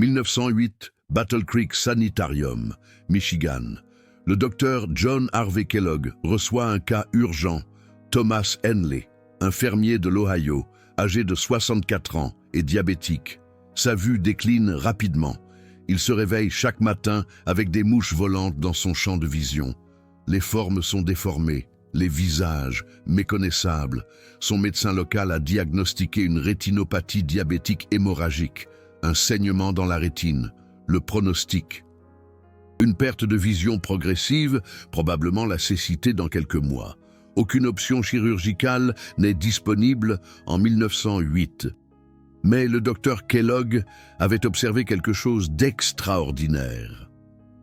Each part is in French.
1908, Battle Creek Sanitarium, Michigan. Le docteur John Harvey Kellogg reçoit un cas urgent. Thomas Henley, un fermier de l'Ohio, âgé de 64 ans et diabétique. Sa vue décline rapidement. Il se réveille chaque matin avec des mouches volantes dans son champ de vision. Les formes sont déformées, les visages méconnaissables. Son médecin local a diagnostiqué une rétinopathie diabétique hémorragique, un saignement dans la rétine. Le pronostic: une perte de vision progressive, probablement la cécité dans quelques mois. Aucune option chirurgicale n'est disponible en 1908. Mais le docteur Kellogg avait observé quelque chose d'extraordinaire.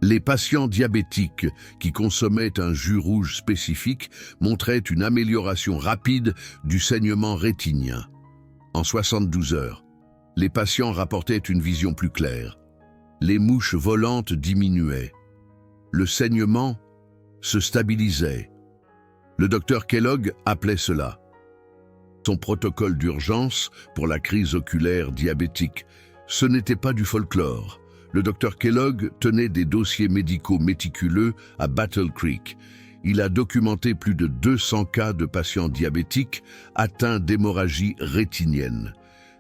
Les patients diabétiques qui consommaient un jus rouge spécifique montraient une amélioration rapide du saignement rétinien. En 72 heures, les patients rapportaient une vision plus claire. Les mouches volantes diminuaient. Le saignement se stabilisait. Le docteur Kellogg appelait cela son protocole d'urgence pour la crise oculaire diabétique. Ce n'était pas du folklore. Le docteur Kellogg tenait des dossiers médicaux méticuleux à Battle Creek. Il a documenté plus de 200 cas de patients diabétiques atteints d'hémorragie rétinienne.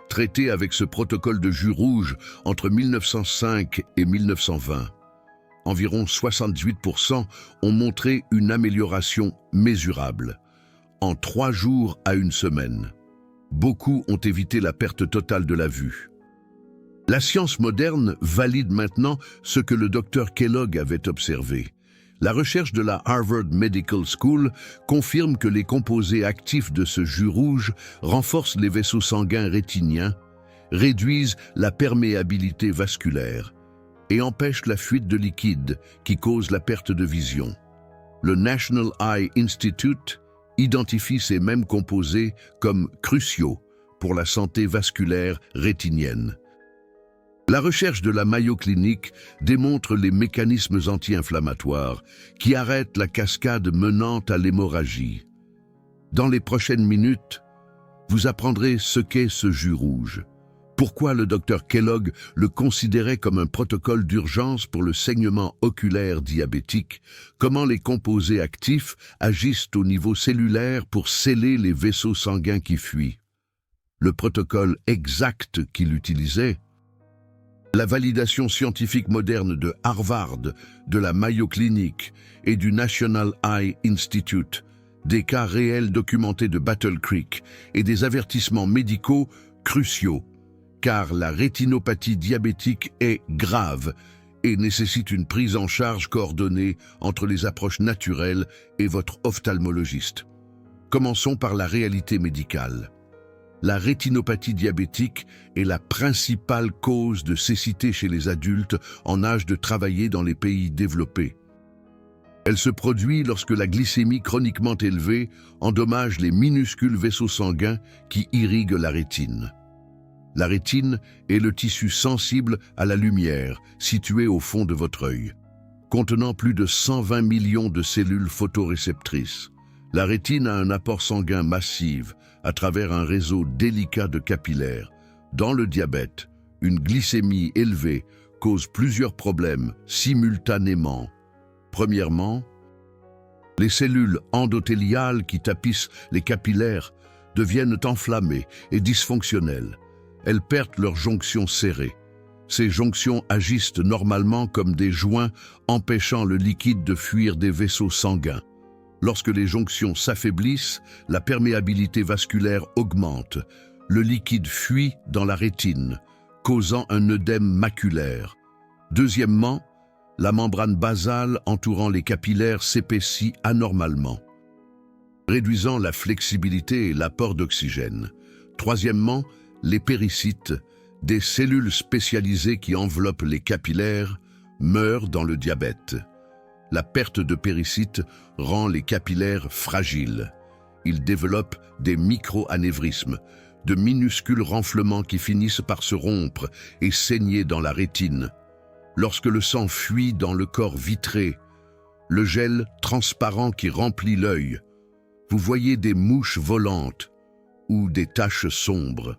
Traités avec ce protocole de jus rouge entre 1905 et 1920. Environ 78% ont montré une amélioration mesurable. En 3 jours à 1 semaine. Beaucoup ont évité la perte totale de la vue. La science moderne valide maintenant ce que le docteur Kellogg avait observé. La recherche de la Harvard Medical School confirme que les composés actifs de ce jus rouge renforcent les vaisseaux sanguins rétiniens, réduisent la perméabilité vasculaire et empêchent la fuite de liquide qui cause la perte de vision. Le National Eye Institute identifie ces mêmes composés comme cruciaux pour la santé vasculaire rétinienne. La recherche de la Mayo Clinic démontre les mécanismes anti-inflammatoires qui arrêtent la cascade menant à l'hémorragie. Dans les prochaines minutes, vous apprendrez ce qu'est ce jus rouge, pourquoi le docteur Kellogg le considérait comme un protocole d'urgence pour le saignement oculaire diabétique, comment les composés actifs agissent au niveau cellulaire pour sceller les vaisseaux sanguins qui fuient. Le protocole exact qu'il utilisait, la validation scientifique moderne de Harvard, de la Mayo Clinic et du National Eye Institute, des cas réels documentés de Battle Creek et des avertissements médicaux cruciaux, car la rétinopathie diabétique est grave et nécessite une prise en charge coordonnée entre les approches naturelles et votre ophtalmologiste. Commençons par la réalité médicale. La rétinopathie diabétique est la principale cause de cécité chez les adultes en âge de travailler dans les pays développés. Elle se produit lorsque la glycémie chroniquement élevée endommage les minuscules vaisseaux sanguins qui irriguent la rétine. La rétine est le tissu sensible à la lumière, situé au fond de votre œil, contenant plus de 120 millions de cellules photoréceptrices. La rétine a un apport sanguin massif à travers un réseau délicat de capillaires. Dans le diabète, une glycémie élevée cause plusieurs problèmes simultanément. Premièrement, les cellules endothéliales qui tapissent les capillaires deviennent enflammées et dysfonctionnelles. Elles perdent leurs jonctions serrées. Ces jonctions agissent normalement comme des joints empêchant le liquide de fuir des vaisseaux sanguins. Lorsque les jonctions s'affaiblissent, la perméabilité vasculaire augmente. Le liquide fuit dans la rétine, causant un œdème maculaire. Deuxièmement, la membrane basale entourant les capillaires s'épaissit anormalement, réduisant la flexibilité et l'apport d'oxygène. Troisièmement, les péricytes, des cellules spécialisées qui enveloppent les capillaires, meurent dans le diabète. La perte de péricytes rend les capillaires fragiles. Ils développent des micro-anévrismes, de minuscules renflements qui finissent par se rompre et saigner dans la rétine. Lorsque le sang fuit dans le corps vitré, le gel transparent qui remplit l'œil, vous voyez des mouches volantes ou des taches sombres.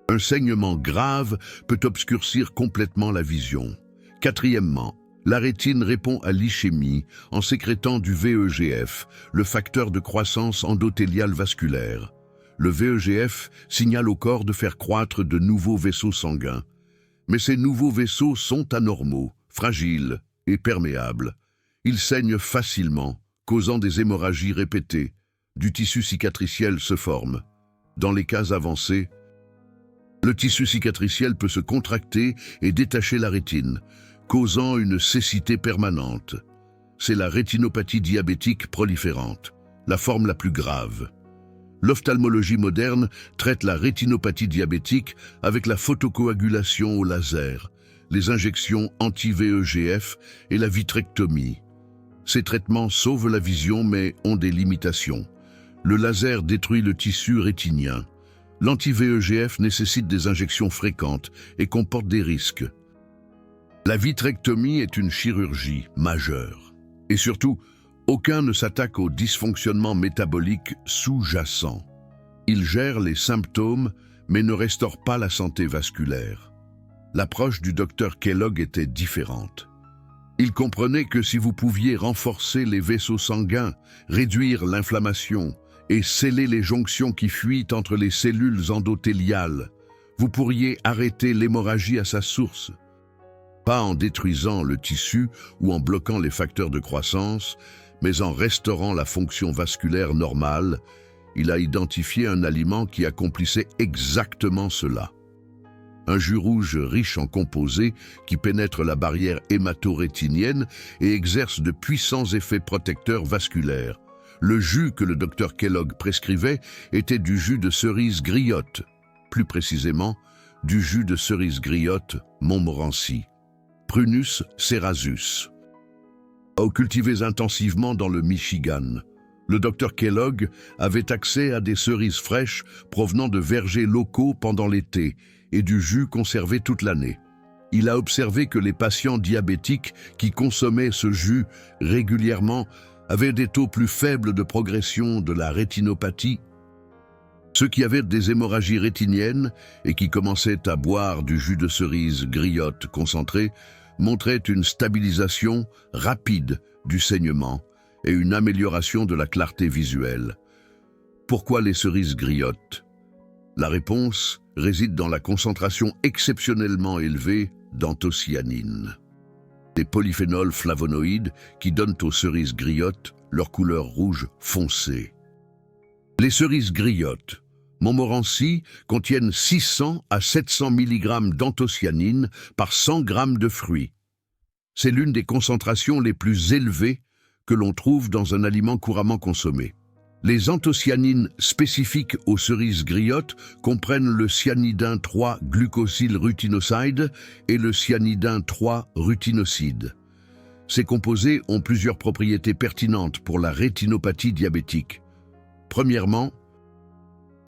Un saignement grave peut obscurcir complètement la vision. Quatrièmement, la rétine répond à l'ischémie en sécrétant du VEGF, le facteur de croissance endothéliale vasculaire. Le VEGF signale au corps de faire croître de nouveaux vaisseaux sanguins. Mais ces nouveaux vaisseaux sont anormaux, fragiles et perméables. Ils saignent facilement, causant des hémorragies répétées. Du tissu cicatriciel se forme. Dans les cas avancés, le tissu cicatriciel peut se contracter et détacher la rétine, causant une cécité permanente. C'est la rétinopathie diabétique proliférante, la forme la plus grave. L'ophtalmologie moderne traite la rétinopathie diabétique avec la photocoagulation au laser, les injections anti-VEGF et la vitrectomie. Ces traitements sauvent la vision mais ont des limitations. Le laser détruit le tissu rétinien. L'anti-VEGF nécessite des injections fréquentes et comporte des risques. La vitrectomie est une chirurgie majeure. Et surtout, aucun ne s'attaque au dysfonctionnement métabolique sous-jacent. Il gère les symptômes, mais ne restaure pas la santé vasculaire. L'approche du docteur Kellogg était différente. Il comprenait que si vous pouviez renforcer les vaisseaux sanguins, réduire l'inflammation et sceller les jonctions qui fuient entre les cellules endothéliales, vous pourriez arrêter l'hémorragie à sa source. Pas en détruisant le tissu ou en bloquant les facteurs de croissance, mais en restaurant la fonction vasculaire normale. Il a identifié un aliment qui accomplissait exactement cela. Un jus rouge riche en composés qui pénètre la barrière hémato-rétinienne et exerce de puissants effets protecteurs vasculaires. Le jus que le docteur Kellogg prescrivait était du jus de cerise griotte, plus précisément du jus de cerise griotte Montmorency, Prunus cerasus. Cultivés intensivement dans le Michigan, le docteur Kellogg avait accès à des cerises fraîches provenant de vergers locaux pendant l'été et du jus conservé toute l'année. Il a observé que les patients diabétiques qui consommaient ce jus régulièrement avaient des taux plus faibles de progression de la rétinopathie. Ceux qui avaient des hémorragies rétiniennes et qui commençaient à boire du jus de cerise griotte concentré montraient une stabilisation rapide du saignement et une amélioration de la clarté visuelle. Pourquoi les cerises griottes? La réponse réside dans la concentration exceptionnellement élevée d'anthocyanine, des polyphénols flavonoïdes qui donnent aux cerises griottes leur couleur rouge foncé. Les cerises griottes Montmorency contiennent 600 à 700 mg d'anthocyanine par 100 g de fruits. C'est l'une des concentrations les plus élevées que l'on trouve dans un aliment couramment consommé. Les anthocyanines spécifiques aux cerises griottes comprennent le cyanidin 3-glucosylrutinoside et le cyanidin 3-rutinoside. Ces composés ont plusieurs propriétés pertinentes pour la rétinopathie diabétique. Premièrement,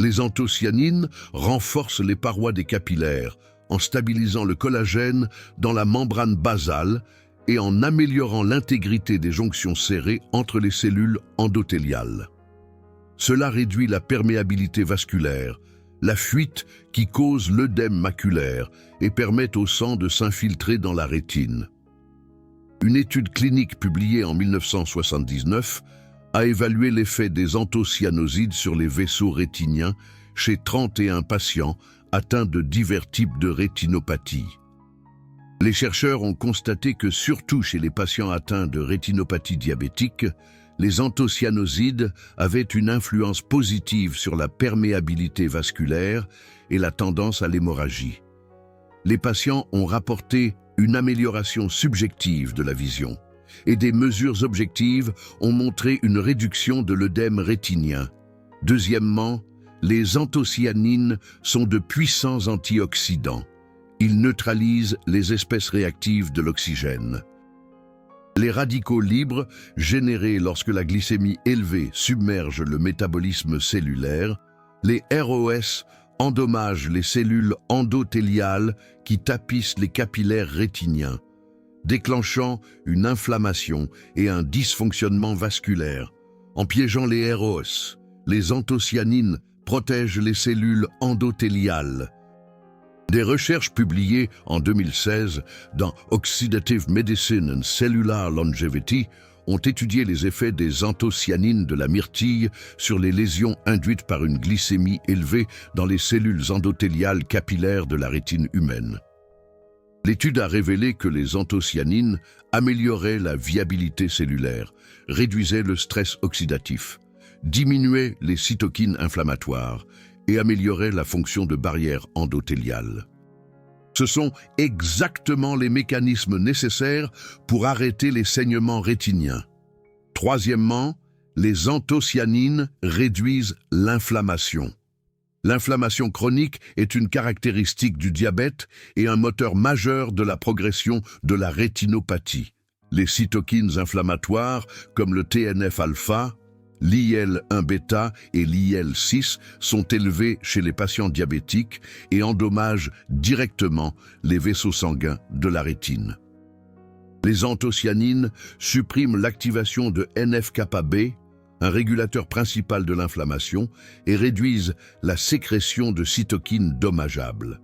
les anthocyanines renforcent les parois des capillaires en stabilisant le collagène dans la membrane basale et en améliorant l'intégrité des jonctions serrées entre les cellules endothéliales. Cela réduit la perméabilité vasculaire, la fuite qui cause l'œdème maculaire et permet au sang de s'infiltrer dans la rétine. Une étude clinique publiée en 1979 a évalué l'effet des anthocyanosides sur les vaisseaux rétiniens chez 31 patients atteints de divers types de rétinopathie. Les chercheurs ont constaté que surtout chez les patients atteints de rétinopathie diabétique, les anthocyanosides avaient une influence positive sur la perméabilité vasculaire et la tendance à l'hémorragie. Les patients ont rapporté une amélioration subjective de la vision et des mesures objectives ont montré une réduction de l'œdème rétinien. Deuxièmement, les anthocyanines sont de puissants antioxydants. Ils neutralisent les espèces réactives de l'oxygène. Les radicaux libres, générés lorsque la glycémie élevée submerge le métabolisme cellulaire, les ROS endommagent les cellules endothéliales qui tapissent les capillaires rétiniens, déclenchant une inflammation et un dysfonctionnement vasculaire. En piégeant les ROS, les anthocyanines protègent les cellules endothéliales. Des recherches publiées en 2016 dans Oxidative Medicine and Cellular Longevity ont étudié les effets des anthocyanines de la myrtille sur les lésions induites par une glycémie élevée dans les cellules endothéliales capillaires de la rétine humaine. L'étude a révélé que les anthocyanines amélioraient la viabilité cellulaire, réduisaient le stress oxydatif, diminuaient les cytokines inflammatoires et amélioraient la fonction de barrière endothéliale. Ce sont exactement les mécanismes nécessaires pour arrêter les saignements rétiniens. Troisièmement, les anthocyanines réduisent l'inflammation. L'inflammation chronique est une caractéristique du diabète et un moteur majeur de la progression de la rétinopathie. Les cytokines inflammatoires, comme le TNF-alpha, l'IL-1β et l'IL-6 sont élevés chez les patients diabétiques et endommagent directement les vaisseaux sanguins de la rétine. Les anthocyanines suppriment l'activation de NF-κB, un régulateur principal de l'inflammation, et réduisent la sécrétion de cytokines dommageables.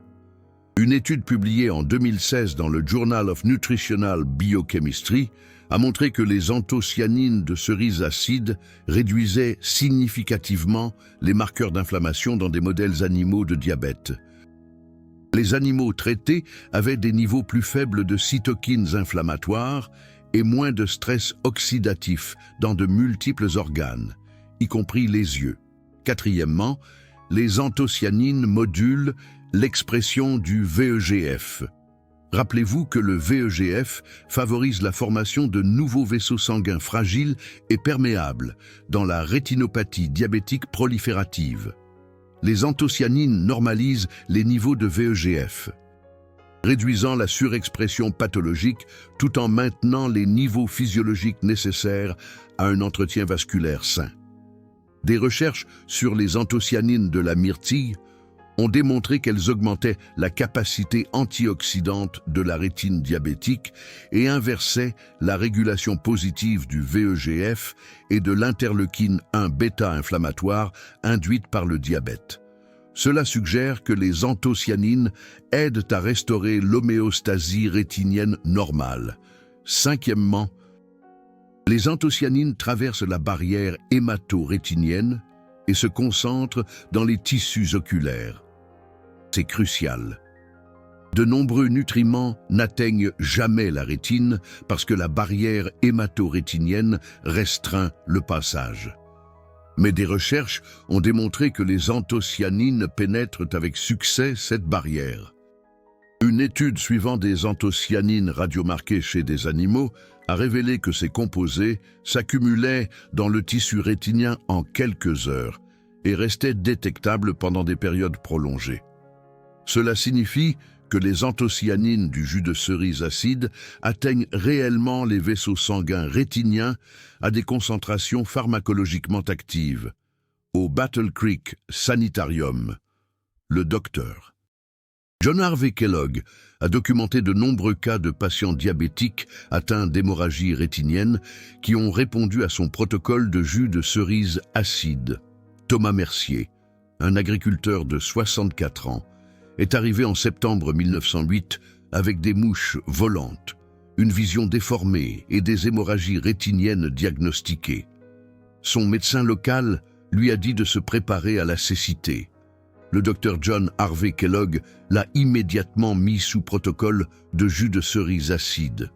Une étude publiée en 2016 dans le Journal of Nutritional Biochemistry a montré que les anthocyanines de cerises acides réduisaient significativement les marqueurs d'inflammation dans des modèles animaux de diabète. Les animaux traités avaient des niveaux plus faibles de cytokines inflammatoires et moins de stress oxydatif dans de multiples organes, y compris les yeux. Quatrièmement, les anthocyanines modulent l'expression du VEGF. Rappelez-vous que le VEGF favorise la formation de nouveaux vaisseaux sanguins fragiles et perméables dans la rétinopathie diabétique proliférative. Les anthocyanines normalisent les niveaux de VEGF, réduisant la surexpression pathologique tout en maintenant les niveaux physiologiques nécessaires à un entretien vasculaire sain. Des recherches sur les anthocyanines de la myrtille ont démontré qu'elles augmentaient la capacité antioxydante de la rétine diabétique et inversaient la régulation positive du VEGF et de l'interleukine 1 bêta inflammatoire induite par le diabète. Cela suggère que les anthocyanines aident à restaurer l'homéostasie rétinienne normale. Cinquièmement, les anthocyanines traversent la barrière hémato-rétinienne et se concentrent dans les tissus oculaires. C'est crucial. De nombreux nutriments n'atteignent jamais la rétine parce que la barrière hémato-rétinienne restreint le passage. Mais des recherches ont démontré que les anthocyanines pénètrent avec succès cette barrière. Une étude suivant des anthocyanines radiomarquées chez des animaux a révélé que ces composés s'accumulaient dans le tissu rétinien en quelques heures et restaient détectables pendant des périodes prolongées. Cela signifie que les anthocyanines du jus de cerise acide atteignent réellement les vaisseaux sanguins rétiniens à des concentrations pharmacologiquement actives. Au Battle Creek Sanitarium, le docteur John Harvey Kellogg a documenté de nombreux cas de patients diabétiques atteints d'hémorragie rétinienne qui ont répondu à son protocole de jus de cerise acide. Thomas Mercier, un agriculteur de 64 ans, est arrivé en septembre 1908 avec des mouches volantes, une vision déformée et des hémorragies rétiniennes diagnostiquées. Son médecin local lui a dit de se préparer à la cécité. Le docteur John Harvey Kellogg l'a immédiatement mis sous protocole de jus de cerise acide.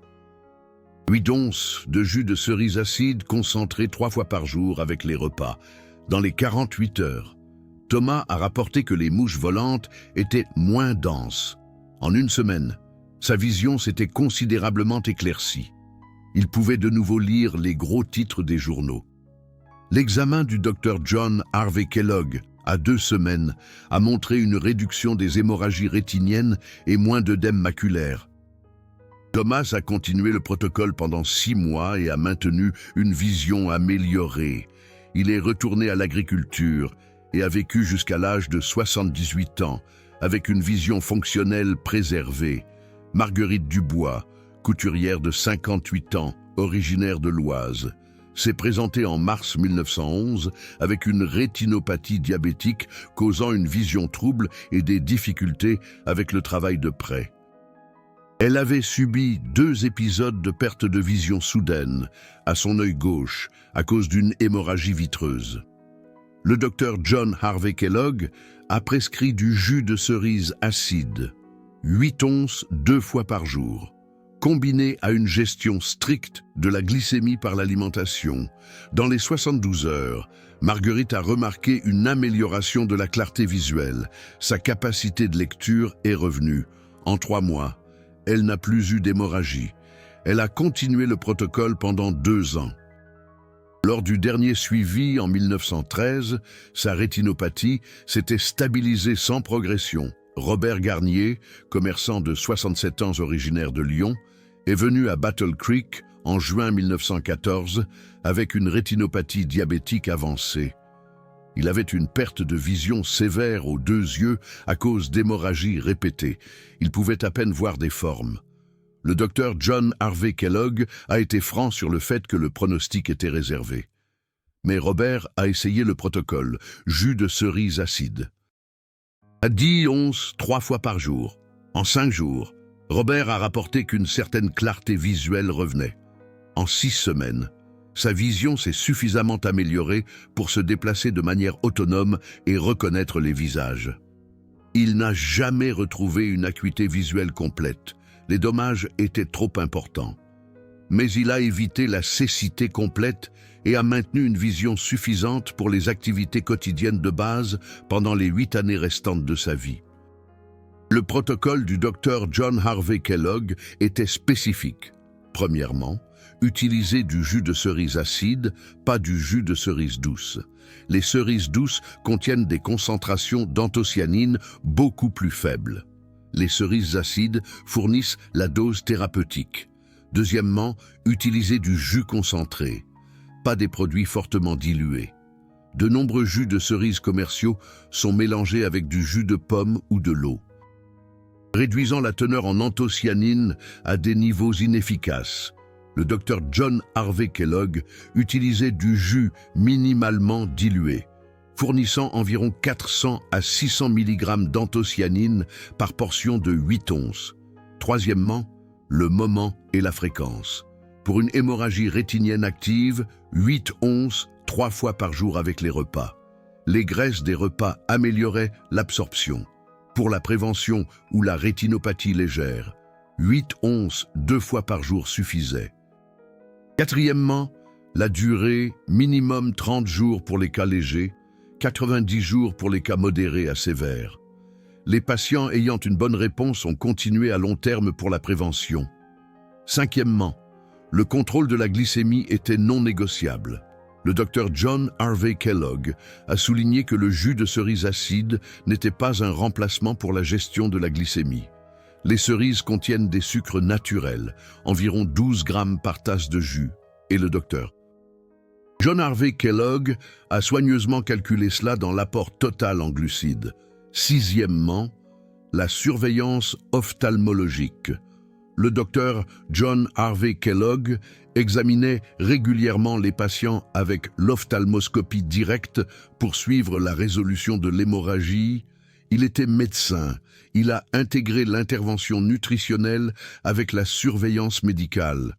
8 onces de jus de cerise acide concentré 3 fois par jour avec les repas. Dans les 48 heures, Thomas a rapporté que les mouches volantes étaient moins denses. En une semaine, sa vision s'était considérablement éclaircie. Il pouvait de nouveau lire les gros titres des journaux. L'examen du docteur John Harvey Kellogg, à 2 semaines, a montré une réduction des hémorragies rétiniennes et moins d'œdème maculaire. Thomas a continué le protocole pendant 6 mois et a maintenu une vision améliorée. Il est retourné à l'agriculture et a vécu jusqu'à l'âge de 78 ans, avec une vision fonctionnelle préservée. Marguerite Dubois, couturière de 58 ans, originaire de l'Oise. s'est présenté en mars 1911 avec une rétinopathie diabétique causant une vision trouble et des difficultés avec le travail de près. Elle avait subi 2 épisodes de perte de vision soudaine à son œil gauche à cause d'une hémorragie vitreuse. Le docteur John Harvey Kellogg a prescrit du jus de cerise acide, 8 onces 2 fois par jour, combiné à une gestion stricte de la glycémie par l'alimentation. Dans les 72 heures, Marguerite a remarqué une amélioration de la clarté visuelle. Sa capacité de lecture est revenue. En 3 mois, elle n'a plus eu d'hémorragie. Elle a continué le protocole pendant 2 ans. Lors du dernier suivi en 1913, sa rétinopathie s'était stabilisée sans progression. Robert Garnier, commerçant de 67 ans originaire de Lyon, est venu à Battle Creek en juin 1914 avec une rétinopathie diabétique avancée. Il avait une perte de vision sévère aux 2 yeux à cause d'hémorragies répétées. Il pouvait à peine voir des formes. Le docteur John Harvey Kellogg a été franc sur le fait que le pronostic était réservé. Mais Robert a essayé le protocole, jus de cerise acide. À 10 onces 3 fois par jour. En 5 jours, Robert a rapporté qu'une certaine clarté visuelle revenait. En 6 semaines, sa vision s'est suffisamment améliorée pour se déplacer de manière autonome et reconnaître les visages. Il n'a jamais retrouvé une acuité visuelle complète. Les dommages étaient trop importants. Mais il a évité la cécité complète et a maintenu une vision suffisante pour les activités quotidiennes de base pendant les 8 années restantes de sa vie. Le protocole du docteur John Harvey Kellogg était spécifique. Premièrement, utiliser du jus de cerise acide, pas du jus de cerise douce. Les cerises douces contiennent des concentrations d'anthocyanine beaucoup plus faibles. Les cerises acides fournissent la dose thérapeutique. Deuxièmement, utiliser du jus concentré, pas des produits fortement dilués. De nombreux jus de cerises commerciaux sont mélangés avec du jus de pomme ou de l'eau, réduisant la teneur en anthocyanine à des niveaux inefficaces. Le docteur John Harvey Kellogg utilisait du jus minimalement dilué, fournissant environ 400 à 600 mg d'anthocyanine par portion de 8 onces. Troisièmement, le moment et la fréquence. Pour une hémorragie rétinienne active, 8 onces 3 fois par jour avec les repas. Les graisses des repas amélioraient l'absorption. Pour la prévention ou la rétinopathie légère, 8 onces 2 fois par jour suffisaient. Quatrièmement, la durée minimum 30 jours pour les cas légers, 90 jours pour les cas modérés à sévères. Les patients ayant une bonne réponse ont continué à long terme pour la prévention. Cinquièmement, le contrôle de la glycémie était non négociable. Le docteur John Harvey Kellogg a souligné que le jus de cerise acide n'était pas un remplacement pour la gestion de la glycémie. Les cerises contiennent des sucres naturels, environ 12 grammes par tasse de jus, et le docteur John Harvey Kellogg a soigneusement calculé cela dans l'apport total en glucides. Sixièmement, la surveillance ophtalmologique. Le docteur John Harvey Kellogg examinait régulièrement les patients avec l'ophtalmoscopie directe pour suivre la résolution de l'hémorragie. Il était médecin. Il a intégré l'intervention nutritionnelle avec la surveillance médicale.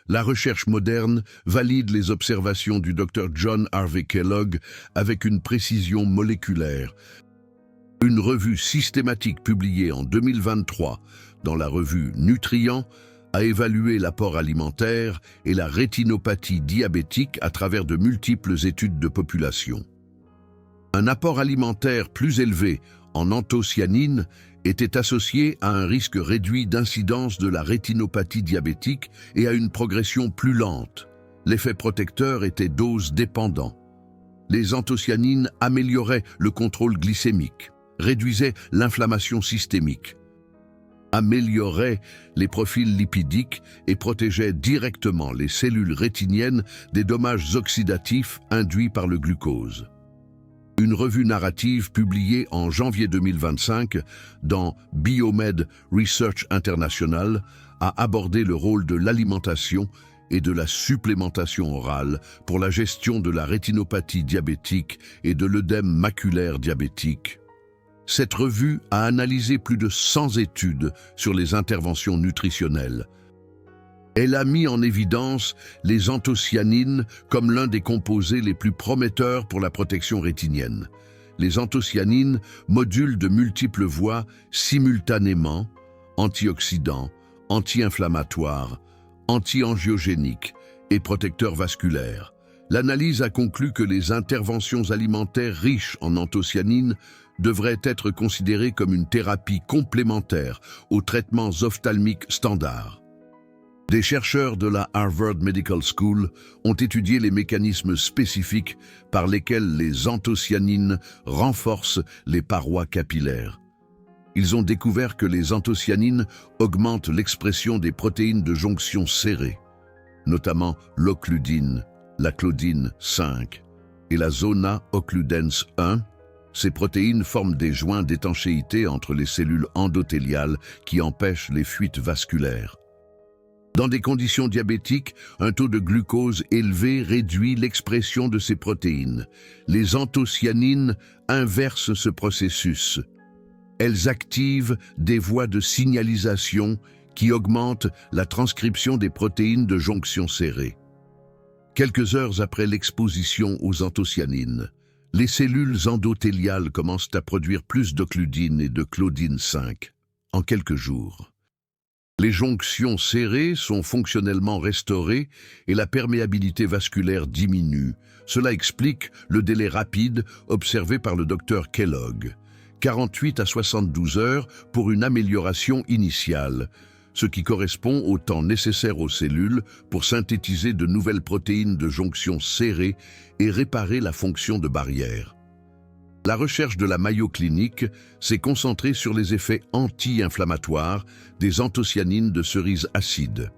La recherche moderne valide les observations du docteur John Harvey Kellogg avec une précision moléculaire. Une revue systématique publiée en 2023 dans la revue Nutrient a évalué l'apport alimentaire et la rétinopathie diabétique à travers de multiples études de population. Un apport alimentaire plus élevé en anthocyanine était associé à un risque réduit d'incidence de la rétinopathie diabétique et à une progression plus lente. L'effet protecteur était dose dépendant. Les anthocyanines amélioraient le contrôle glycémique, réduisaient l'inflammation systémique, amélioraient les profils lipidiques et protégeaient directement les cellules rétiniennes des dommages oxydatifs induits par le glucose. Une revue narrative publiée en janvier 2025 dans Biomed Research International a abordé le rôle de l'alimentation et de la supplémentation orale pour la gestion de la rétinopathie diabétique et de l'œdème maculaire diabétique. Cette revue a analysé plus de 100 études sur les interventions nutritionnelles. Elle a mis en évidence les anthocyanines comme l'un des composés les plus prometteurs pour la protection rétinienne. Les anthocyanines modulent de multiples voies simultanément, antioxydants, anti-inflammatoires, anti-angiogéniques et protecteurs vasculaires. L'analyse a conclu que les interventions alimentaires riches en anthocyanines devraient être considérées comme une thérapie complémentaire aux traitements ophtalmiques standards. Des chercheurs de la Harvard Medical School ont étudié les mécanismes spécifiques par lesquels les anthocyanines renforcent les parois capillaires. Ils ont découvert que les anthocyanines augmentent l'expression des protéines de jonction serrées, notamment l'occludine, la claudine 5 et la zona occludens 1. Ces protéines forment des joints d'étanchéité entre les cellules endothéliales qui empêchent les fuites vasculaires. Dans des conditions diabétiques, un taux de glucose élevé réduit l'expression de ces protéines. Les anthocyanines inversent ce processus. Elles activent des voies de signalisation qui augmentent la transcription des protéines de jonction serrée. Quelques heures après l'exposition aux anthocyanines, les cellules endothéliales commencent à produire plus d'occludine et de claudine 5 en quelques jours. Les jonctions serrées sont fonctionnellement restaurées et la perméabilité vasculaire diminue. Cela explique le délai rapide observé par le docteur Kellogg, 48 à 72 heures pour une amélioration initiale, ce qui correspond au temps nécessaire aux cellules pour synthétiser de nouvelles protéines de jonction serrées et réparer la fonction de barrière. La recherche de la Mayo Clinic s'est concentrée sur les effets anti-inflammatoires des anthocyanines de cerises acides.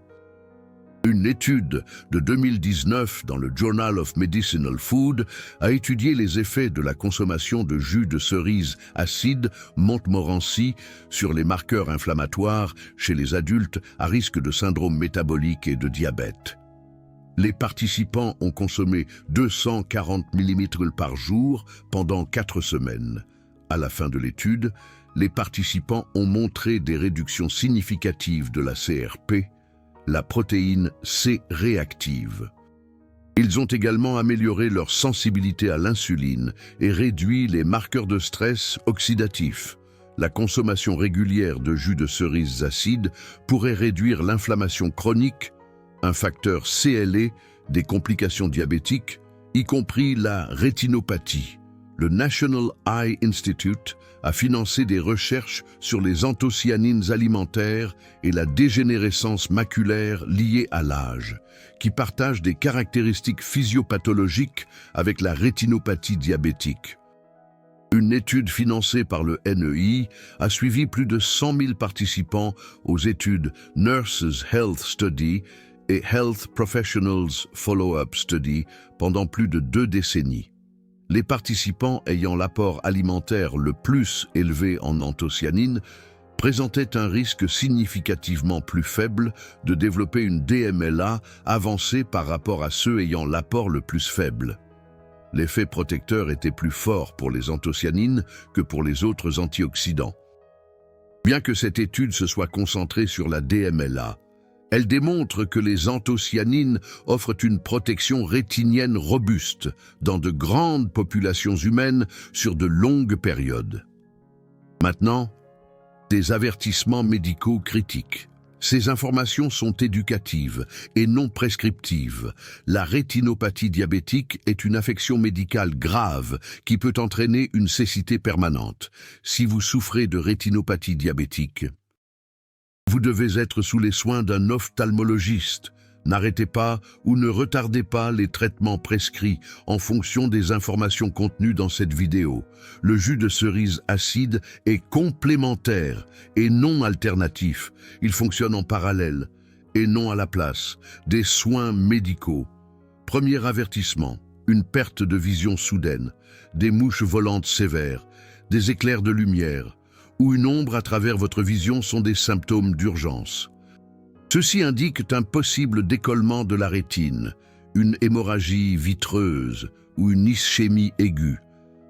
Une étude de 2019 dans le Journal of Medicinal Food a étudié les effets de la consommation de jus de cerises acides Montmorency sur les marqueurs inflammatoires chez les adultes à risque de syndrome métabolique et de diabète. Les participants ont consommé 240 ml par jour pendant 4 semaines. À la fin de l'étude, les participants ont montré des réductions significatives de la CRP, la protéine C réactive. Ils ont également amélioré leur sensibilité à l'insuline et réduit les marqueurs de stress oxydatif. La consommation régulière de jus de cerises acides pourrait réduire l'inflammation chronique, un facteur CLE des complications diabétiques, y compris la rétinopathie. Le National Eye Institute a financé des recherches sur les anthocyanines alimentaires et la dégénérescence maculaire liée à l'âge, qui partagent des caractéristiques physiopathologiques avec la rétinopathie diabétique. Une étude financée par le NEI a suivi plus de 100 000 participants aux études Nurses Health Study et Health Professionals Follow-up Study pendant plus de 2 décennies. Les participants ayant l'apport alimentaire le plus élevé en anthocyanines présentaient un risque significativement plus faible de développer une DMLA avancée par rapport à ceux ayant l'apport le plus faible. L'effet protecteur était plus fort pour les anthocyanines que pour les autres antioxydants. Bien que cette étude se soit concentrée sur la DMLA, elle démontre que les anthocyanines offrent une protection rétinienne robuste dans de grandes populations humaines sur de longues périodes. Maintenant, des avertissements médicaux critiques. Ces informations sont éducatives et non prescriptives. La rétinopathie diabétique est une affection médicale grave qui peut entraîner une cécité permanente. Si vous souffrez de rétinopathie diabétique, vous devez être sous les soins d'un ophtalmologiste. N'arrêtez pas ou ne retardez pas les traitements prescrits en fonction des informations contenues dans cette vidéo. Le jus de cerise acide est complémentaire et non alternatif. Il fonctionne en parallèle et non à la place des soins médicaux. Premier avertissement, une perte de vision soudaine, des mouches volantes sévères, des éclairs de lumière ou une ombre à travers votre vision sont des symptômes d'urgence. Ceci indique un possible décollement de la rétine, une hémorragie vitreuse ou une ischémie aiguë.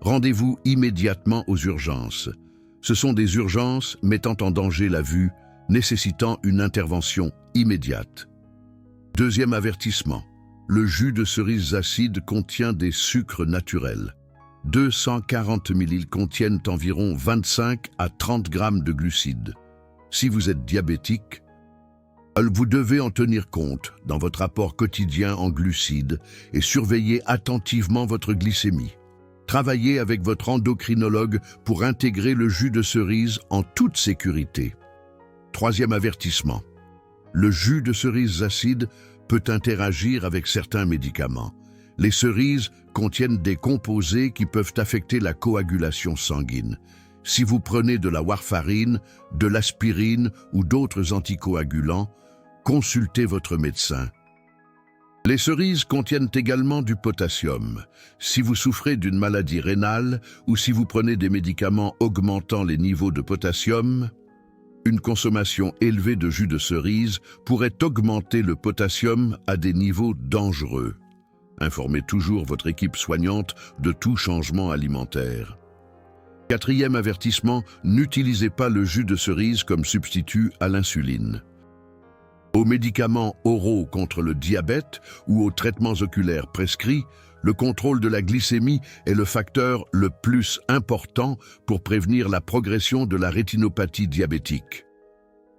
Rendez-vous immédiatement aux urgences. Ce sont des urgences mettant en danger la vue, nécessitant une intervention immédiate. Deuxième avertissement. Le jus de cerise acide contient des sucres naturels. 240 ml contiennent environ 25 à 30 grammes de glucides. Si vous êtes diabétique, vous devez en tenir compte dans votre apport quotidien en glucides et surveiller attentivement votre glycémie. Travaillez avec votre endocrinologue pour intégrer le jus de cerise en toute sécurité. Troisième avertissement. Le jus de cerise acide peut interagir avec certains médicaments. Les cerises contiennent des composés qui peuvent affecter la coagulation sanguine. Si vous prenez de la warfarine, de l'aspirine ou d'autres anticoagulants, consultez votre médecin. Les cerises contiennent également du potassium. Si vous souffrez d'une maladie rénale ou si vous prenez des médicaments augmentant les niveaux de potassium, une consommation élevée de jus de cerise pourrait augmenter le potassium à des niveaux dangereux. Informez toujours votre équipe soignante de tout changement alimentaire. Quatrième avertissement, n'utilisez pas le jus de cerise comme substitut à l'insuline. Aux médicaments oraux contre le diabète ou aux traitements oculaires prescrits, le contrôle de la glycémie est le facteur le plus important pour prévenir la progression de la rétinopathie diabétique.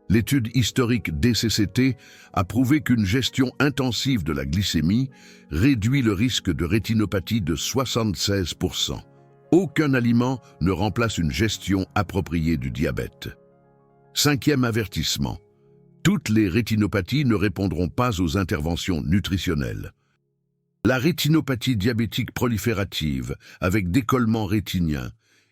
L'étude historique DCCT a prouvé qu'une gestion intensive de la glycémie réduit le risque de rétinopathie de 76%. Aucun aliment ne remplace une gestion appropriée du diabète. Cinquième avertissement. Toutes les rétinopathies ne répondront pas aux interventions nutritionnelles. La rétinopathie diabétique proliférative, avec décollement rétinien,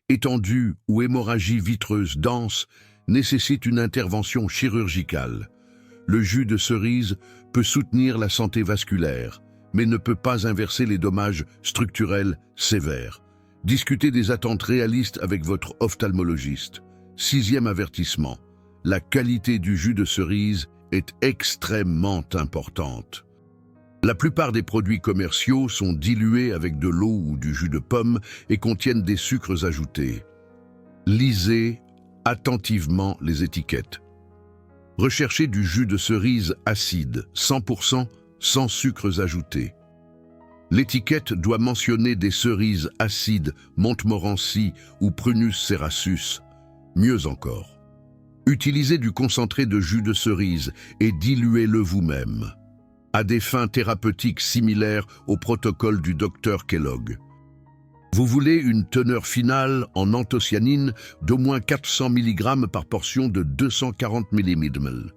étendue ou hémorragie vitreuse dense, nécessite une intervention chirurgicale. Le jus de cerise peut soutenir la santé vasculaire, mais ne peut pas inverser les dommages structurels sévères. Discutez des attentes réalistes avec votre ophtalmologiste. Sixième avertissement. La qualité du jus de cerise est extrêmement importante. La plupart des produits commerciaux sont dilués avec de l'eau ou du jus de pomme et contiennent des sucres ajoutés. Lisez attentivement les étiquettes. Recherchez du jus de cerise acide, 100% sans sucres ajoutés. L'étiquette doit mentionner des cerises acides Montmorency ou Prunus cerasus. Mieux encore. Utilisez du concentré de jus de cerise et diluez-le vous-même, à des fins thérapeutiques similaires au protocole du Dr Kellogg. Vous voulez une teneur finale en anthocyanine d'au moins 400 mg par portion de 240 ml.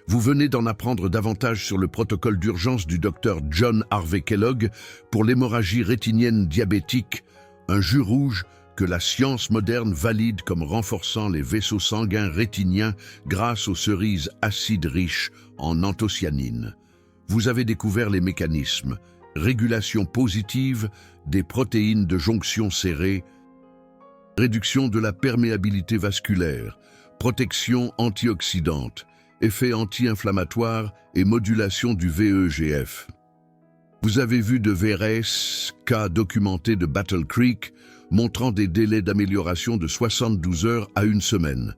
Vous venez d'en apprendre davantage sur le protocole d'urgence du Dr John Harvey Kellogg pour l'hémorragie rétinienne diabétique, un jus rouge que la science moderne valide comme renforçant les vaisseaux sanguins rétiniens grâce aux cerises acides riches en anthocyanine. Vous avez découvert les mécanismes, régulation positive des protéines de jonction serrée, réduction de la perméabilité vasculaire, protection antioxydante, effet anti-inflammatoire et modulation du VEGF. Vous avez vu de vrais cas documentés de Battle Creek, montrant des délais d'amélioration de 72 heures à une semaine.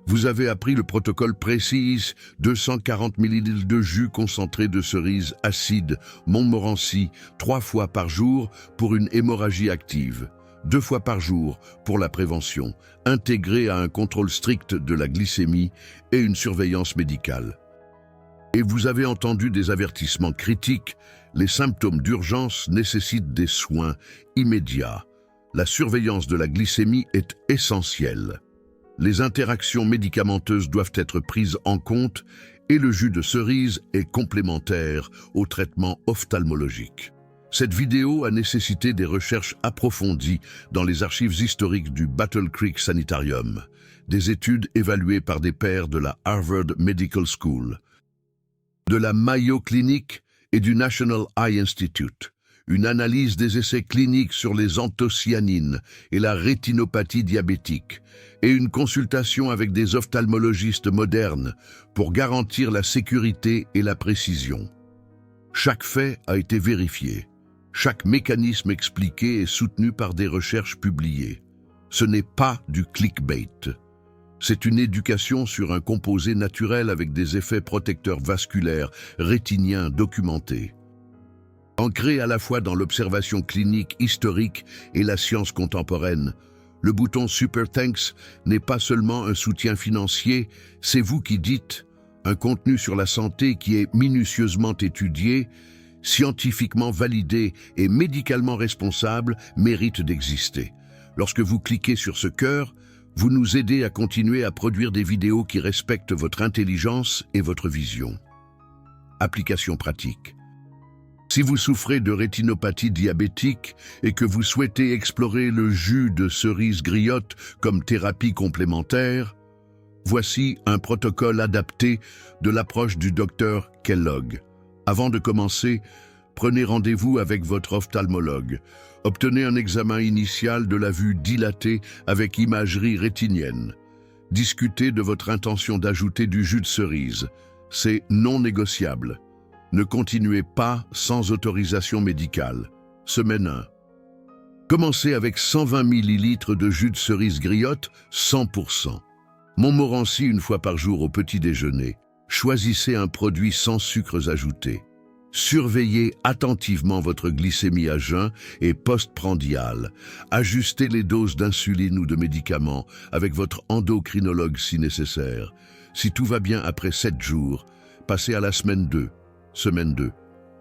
Vous avez appris le protocole précis, 240 ml de jus concentré de cerises acides Montmorency 3 fois par jour pour une hémorragie active, 2 fois par jour pour la prévention, intégré à un contrôle strict de la glycémie et une surveillance médicale. Et vous avez entendu des avertissements critiques, les symptômes d'urgence nécessitent des soins immédiats. La surveillance de la glycémie est essentielle. Les interactions médicamenteuses doivent être prises en compte et le jus de cerise est complémentaire au traitement ophtalmologique. Cette vidéo a nécessité des recherches approfondies dans les archives historiques du Battle Creek Sanitarium, des études évaluées par des pairs de la Harvard Medical School, de la Mayo Clinic et du National Eye Institute, une analyse des essais cliniques sur les anthocyanines et la rétinopathie diabétique, et une consultation avec des ophtalmologistes modernes pour garantir la sécurité et la précision. Chaque fait a été vérifié. Chaque mécanisme expliqué est soutenu par des recherches publiées. Ce n'est pas du clickbait. C'est une éducation sur un composé naturel avec des effets protecteurs vasculaires, rétiniens documentés. Ancré à la fois dans l'observation clinique historique et la science contemporaine, le bouton Super Thanks n'est pas seulement un soutien financier, c'est vous qui dites, un contenu sur la santé qui est minutieusement étudié, scientifiquement validé et médicalement responsable mérite d'exister. Lorsque vous cliquez sur ce cœur, vous nous aidez à continuer à produire des vidéos qui respectent votre intelligence et votre vision. Application pratique. Si vous souffrez de rétinopathie diabétique et que vous souhaitez explorer le jus de cerise griotte comme thérapie complémentaire, voici un protocole adapté de l'approche du docteur Kellogg. Avant de commencer, prenez rendez-vous avec votre ophtalmologue. Obtenez un examen initial de la vue dilatée avec imagerie rétinienne. Discutez de votre intention d'ajouter du jus de cerise. C'est non négociable. Ne continuez pas sans autorisation médicale. Semaine 1. Commencez avec 120 ml de jus de cerise griotte 100%. Montmorency une fois par jour au petit déjeuner. Choisissez un produit sans sucres ajoutés. Surveillez attentivement votre glycémie à jeun et postprandial. Ajustez les doses d'insuline ou de médicaments avec votre endocrinologue si nécessaire. Si tout va bien après 7 jours, passez à la semaine 2. Semaine 2.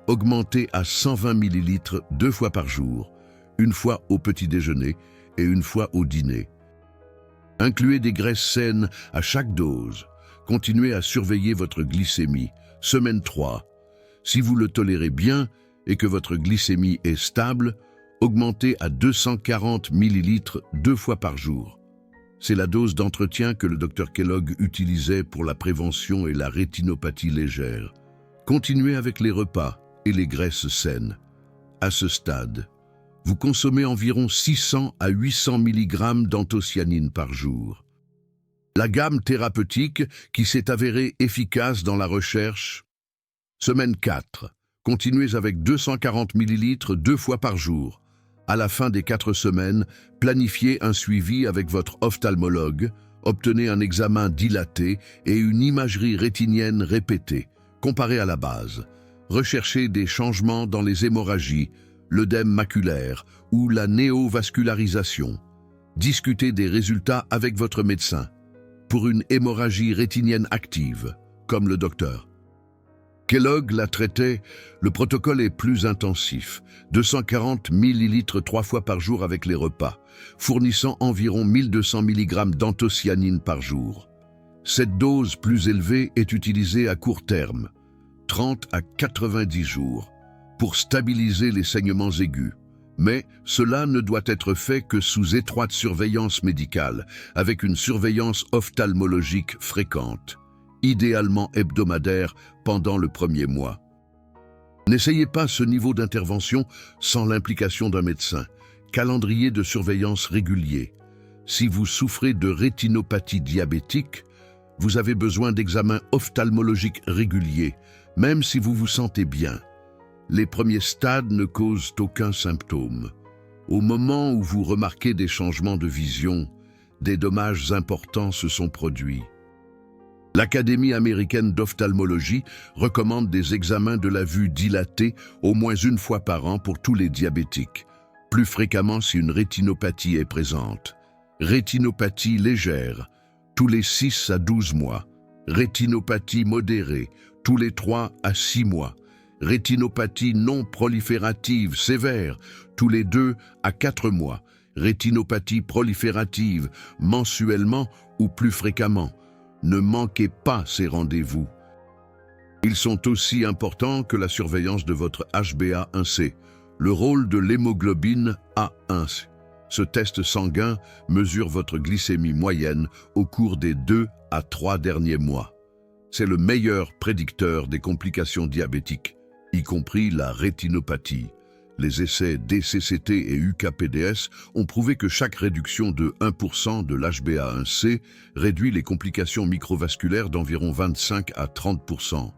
Augmentez à 120 ml 2 fois par jour, une fois au petit déjeuner et une fois au dîner. Incluez des graisses saines à chaque dose. Continuez à surveiller votre glycémie. Semaine 3. Si vous le tolérez bien et que votre glycémie est stable, augmentez à 240 ml 2 fois par jour. C'est la dose d'entretien que le Dr Kellogg utilisait pour la prévention et la rétinopathie légère. Continuez avec les repas et les graisses saines. À ce stade, vous consommez environ 600 à 800 mg d'anthocyanine par jour. La gamme thérapeutique qui s'est avérée efficace dans la recherche. Semaine 4. Continuez avec 240 ml 2 fois par jour. À la fin des 4 semaines, planifiez un suivi avec votre ophtalmologue, obtenez un examen dilaté et une imagerie rétinienne répétée. Comparé à la base, recherchez des changements dans les hémorragies, l'œdème maculaire ou la néovascularisation. Discutez des résultats avec votre médecin. Pour une hémorragie rétinienne active, comme le docteur Kellogg la traitait, le protocole est plus intensif, 240 ml 3 fois par jour avec les repas, fournissant environ 1200 mg d'anthocyanine par jour. Cette dose plus élevée est utilisée à court terme, 30 à 90 jours, pour stabiliser les saignements aigus. Mais cela ne doit être fait que sous étroite surveillance médicale, avec une surveillance ophtalmologique fréquente, idéalement hebdomadaire pendant le premier mois. N'essayez pas ce niveau d'intervention sans l'implication d'un médecin. Calendrier de surveillance régulier. Si vous souffrez de rétinopathie diabétique, vous avez besoin d'examens ophtalmologiques réguliers, même si vous vous sentez bien. Les premiers stades ne causent aucun symptôme. Au moment où vous remarquez des changements de vision, des dommages importants se sont produits. L'Académie américaine d'ophtalmologie recommande des examens de la vue dilatée au moins une fois par an pour tous les diabétiques, plus fréquemment si une rétinopathie est présente. Rétinopathie légère, tous les 6 à 12 mois. Rétinopathie modérée, tous les 3 à 6 mois. Rétinopathie non proliférative sévère, tous les 2 à 4 mois. Rétinopathie proliférative, mensuellement ou plus fréquemment. Ne manquez pas ces rendez-vous. Ils sont aussi importants que la surveillance de votre HbA1c, le rôle de l'hémoglobine A1c. Ce test sanguin mesure votre glycémie moyenne au cours des 2 à 3 derniers mois. C'est le meilleur prédicteur des complications diabétiques, y compris la rétinopathie. Les essais DCCT et UKPDS ont prouvé que chaque réduction de 1% de l'HbA1c réduit les complications microvasculaires d'environ 25 à 30%.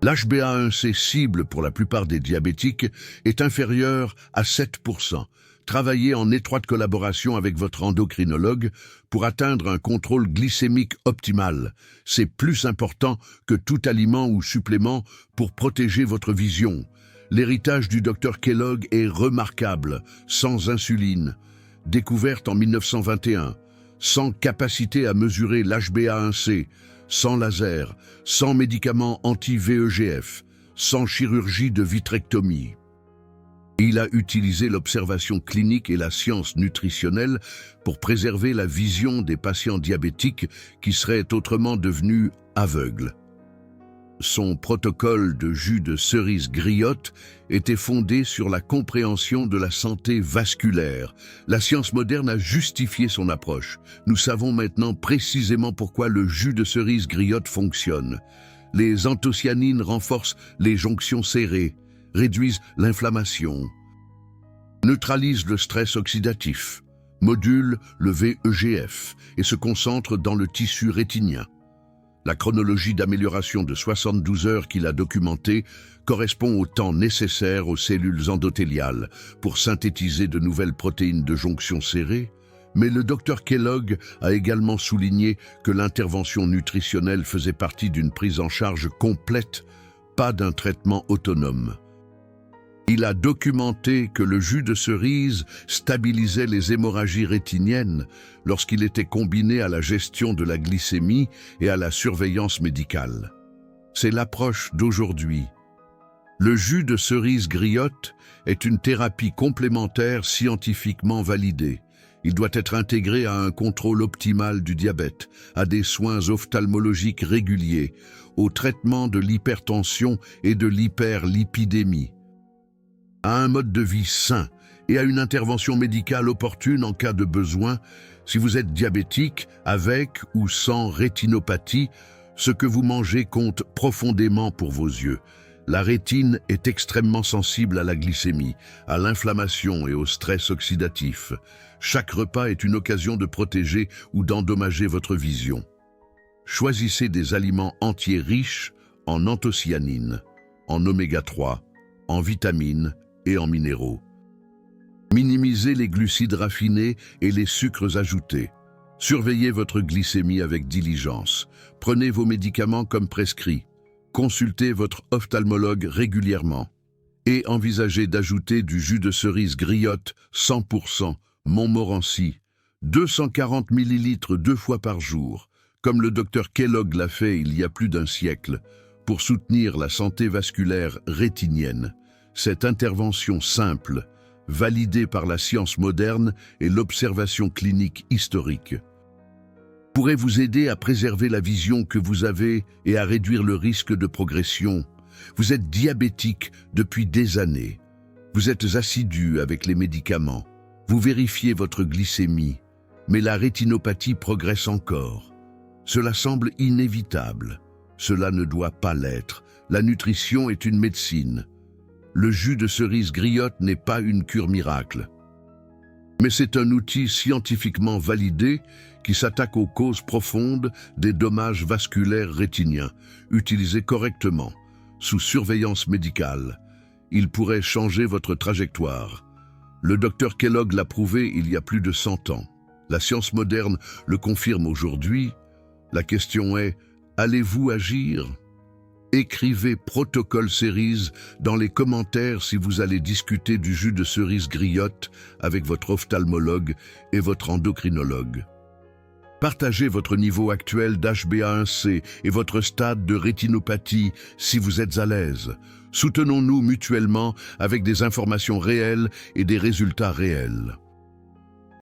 L'HbA1c cible pour la plupart des diabétiques est inférieur à 7%. Travaillez en étroite collaboration avec votre endocrinologue pour atteindre un contrôle glycémique optimal. C'est plus important que tout aliment ou supplément pour protéger votre vision. L'héritage du Dr Kellogg est remarquable, sans insuline, découverte en 1921, sans capacité à mesurer l'HbA1c, sans laser, sans médicaments anti-VEGF, sans chirurgie de vitrectomie. Il a utilisé l'observation clinique et la science nutritionnelle pour préserver la vision des patients diabétiques qui seraient autrement devenus aveugles. Son protocole de jus de cerise griotte était fondé sur la compréhension de la santé vasculaire. La science moderne a justifié son approche. Nous savons maintenant précisément pourquoi le jus de cerise griotte fonctionne. Les anthocyanines renforcent les jonctions serrées, réduisent l'inflammation, neutralisent le stress oxydatif, modulent le VEGF et se concentrent dans le tissu rétinien. La chronologie d'amélioration de 72 heures qu'il a documentée correspond au temps nécessaire aux cellules endothéliales pour synthétiser de nouvelles protéines de jonction serrée, mais le Dr Kellogg a également souligné que l'intervention nutritionnelle faisait partie d'une prise en charge complète, pas d'un traitement autonome. Il a documenté que le jus de cerise stabilisait les hémorragies rétiniennes lorsqu'il était combiné à la gestion de la glycémie et à la surveillance médicale. C'est l'approche d'aujourd'hui. Le jus de cerise griotte est une thérapie complémentaire scientifiquement validée. Il doit être intégré à un contrôle optimal du diabète, à des soins ophtalmologiques réguliers, au traitement de l'hypertension et de l'hyperlipidémie, à un mode de vie sain et à une intervention médicale opportune en cas de besoin. Si vous êtes diabétique, avec ou sans rétinopathie, ce que vous mangez compte profondément pour vos yeux. La rétine est extrêmement sensible à la glycémie, à l'inflammation et au stress oxydatif. Chaque repas est une occasion de protéger ou d'endommager votre vision. Choisissez des aliments entiers riches en anthocyanines, en oméga 3, en vitamines et en minéraux. Minimisez les glucides raffinés et les sucres ajoutés. Surveillez votre glycémie avec diligence. Prenez vos médicaments comme prescrit. Consultez votre ophtalmologue régulièrement. Et envisagez d'ajouter du jus de cerise griotte 100% Montmorency, 240 ml 2 fois par jour, comme le Dr Kellogg l'a fait il y a plus d'un siècle, pour soutenir la santé vasculaire rétinienne. Cette intervention simple, validée par la science moderne et l'observation clinique historique, pourrait vous aider à préserver la vision que vous avez et à réduire le risque de progression. Vous êtes diabétique depuis des années. Vous êtes assidu avec les médicaments. Vous vérifiez votre glycémie, mais la rétinopathie progresse encore. Cela semble inévitable. Cela ne doit pas l'être. La nutrition est une médecine. Le jus de cerise griotte n'est pas une cure miracle. Mais c'est un outil scientifiquement validé qui s'attaque aux causes profondes des dommages vasculaires rétiniens. Utilisé correctement, sous surveillance médicale, il pourrait changer votre trajectoire. Le Dr Kellogg l'a prouvé il y a plus de 100 ans. La science moderne le confirme aujourd'hui. La question est, allez-vous agir ? Écrivez Protocole Cerise dans les commentaires si vous allez discuter du jus de cerise griotte avec votre ophtalmologue et votre endocrinologue. Partagez votre niveau actuel d'HbA1c et votre stade de rétinopathie si vous êtes à l'aise. Soutenons-nous mutuellement avec des informations réelles et des résultats réels.